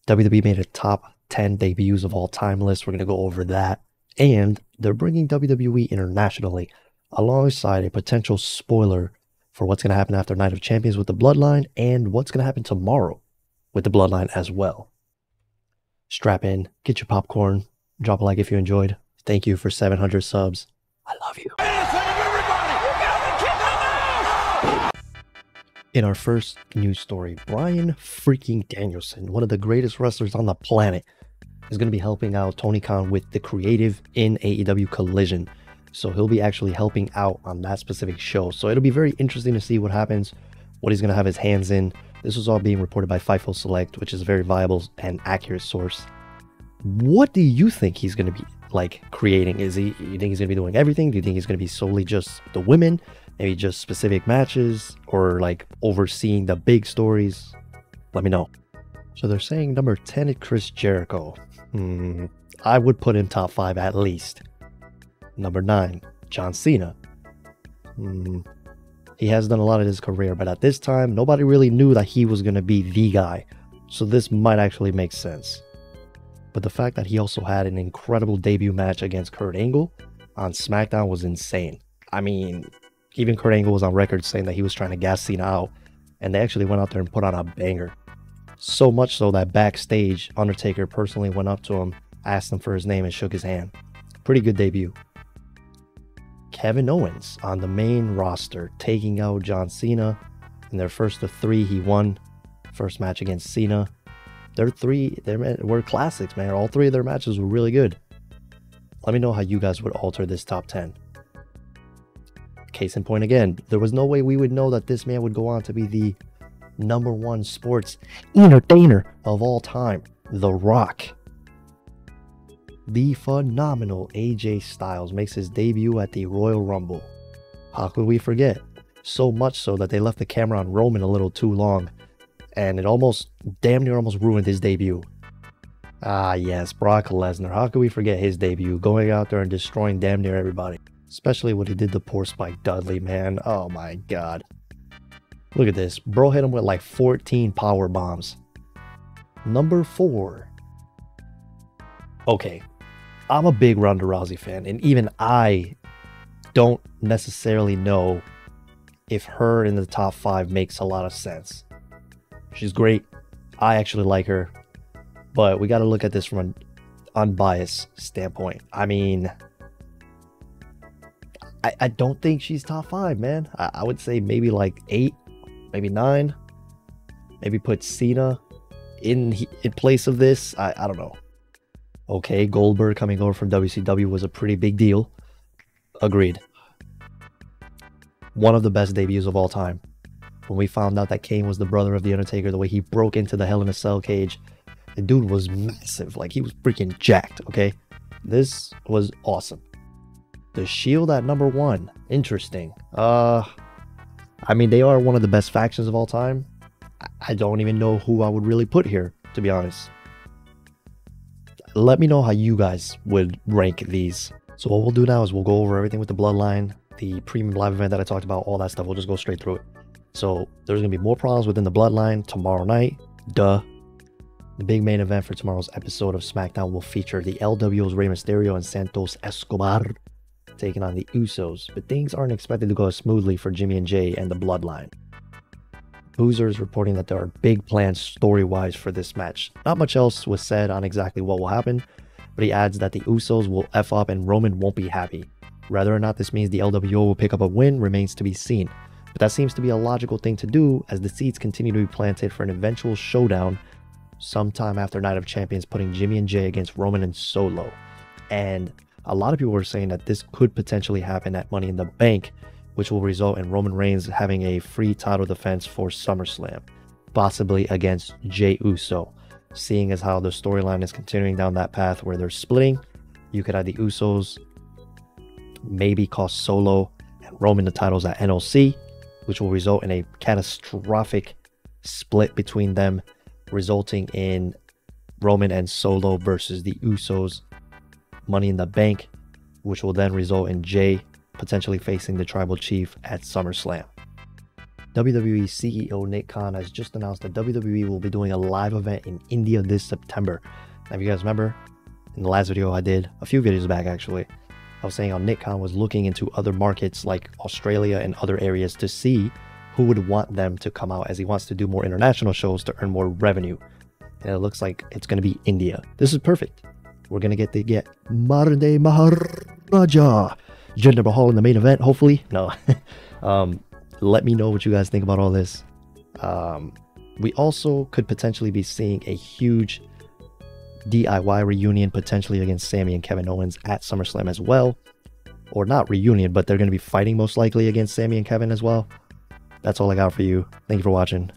WWE made a top 10 debuts of all time list. We're going to go over that. And they're bringing WWE internationally alongside a potential spoiler for what's going to happen after Night of Champions with the Bloodline and what's going to happen tomorrow with the Bloodline as well. Strap in, get your popcorn, drop a like if you enjoyed. Thank you for 700 subs. I love you. In our first news story, Bryan freaking Danielson, one of the greatest wrestlers on the planet, is going to be helping out Tony Khan with the creative in AEW Collision. So he'll be actually helping out on that specific show. So it'll be very interesting to see what happens, what he's going to have his hands in. This was all being reported by Fightful Select, which is a very viable and accurate source. What do you think he's going to be like creating? You think he's going to be doing everything? Do you think he's going to be solely just the women? Maybe just specific matches, or like overseeing the big stories? Let me know. So they're saying number 10 is Chris Jericho. I would put him top 5 at least. Number 9, John Cena. He has done a lot of his career, but at this time, nobody really knew that he was going to be the guy. So this might actually make sense. But the fact that he also had an incredible debut match against Kurt Angle on Smackdown was insane. I mean, even Kurt Angle was on record saying that he was trying to gas Cena out, and they actually went out there and put on a banger. So much so that backstage, Undertaker personally went up to him, asked him for his name, and shook his hand. Pretty good debut. Kevin Owens on the main roster, taking out John Cena. In their first of 3, he won. First match against Cena. They were classics, man. All 3 of their matches were really good. Let me know how you guys would alter this top 10. Case in point again, there was no way we would know that this man would go on to be the #1 sports entertainer of all time. The Rock. The phenomenal AJ Styles makes his debut at the Royal Rumble. How could we forget? So much so that they left the camera on Roman a little too long, and it damn near almost ruined his debut. Ah yes, Brock Lesnar. How could we forget his debut, going out there and destroying damn near everybody? Especially when he did the poor Spike Dudley, man. Oh my god. Look at this. Bro hit him with like 14 power bombs. Number 4. Okay. I'm a big Ronda Rousey fan, and even I don't necessarily know if her in the top 5 makes a lot of sense. She's great. I actually like her. But we got to look at this from an unbiased standpoint. I mean, I don't think she's top 5, man. I would say maybe like 8, maybe 9. Maybe put Cena in place of this. I don't know. Okay, Goldberg coming over from WCW was a pretty big deal. Agreed. One of the best debuts of all time. When we found out that Kane was the brother of The Undertaker, the way he broke into the Hell in a Cell cage, the dude was massive. Like, he was freaking jacked, okay? This was awesome. The Shield at number 1. Interesting. I mean, they are one of the best factions of all time. I don't even know who I would really put here, to be honest. Let me know how you guys would rank these. So what we'll do now is we'll go over everything with the Bloodline, the premium live event that I talked about, all that stuff. We'll just go straight through it. So there's going to be more problems within the Bloodline tomorrow night. Duh. The big main event for tomorrow's episode of Smackdown will feature the LWO's Rey Mysterio and Santos Escobar taking on the Usos, but things aren't expected to go as smoothly for Jimmy and Jay and the Bloodline. Boozer is reporting that there are big plans story-wise for this match. Not much else was said on exactly what will happen, but he adds that the Usos will F up and Roman won't be happy. Whether or not this means the LWO will pick up a win remains to be seen, but that seems to be a logical thing to do as the seeds continue to be planted for an eventual showdown sometime after Night of Champions, putting Jimmy and Jay against Roman and Solo. And a lot of people were saying that this could potentially happen at Money in the Bank, which will result in Roman Reigns having a free title defense for SummerSlam, possibly against Jey Uso. Seeing as how the storyline is continuing down that path where they're splitting, you could have the Usos maybe cost Solo and Roman the titles at NLC, which will result in a catastrophic split between them, resulting in Roman and Solo versus the Usos Money in the Bank, which will then result in Jay potentially facing the Tribal Chief at SummerSlam. WWE CEO Nick Khan has just announced that WWE will be doing a live event in India this September. Now, if you guys remember, in the last video I did, a few videos back actually, I was saying how Nick Khan was looking into other markets like Australia and other areas to see who would want them to come out, as he wants to do more international shows to earn more revenue. And it looks like it's going to be India. This is perfect. We're going to get modern day Maharaja Jinder Mahal in the main event, hopefully. No. Let me know what you guys think about all this. We also could potentially be seeing a huge DIY reunion potentially against Sami and Kevin Owens at SummerSlam as well. Or not reunion, but they're going to be fighting most likely against Sami and Kevin as well. That's all I got for you. Thank you for watching.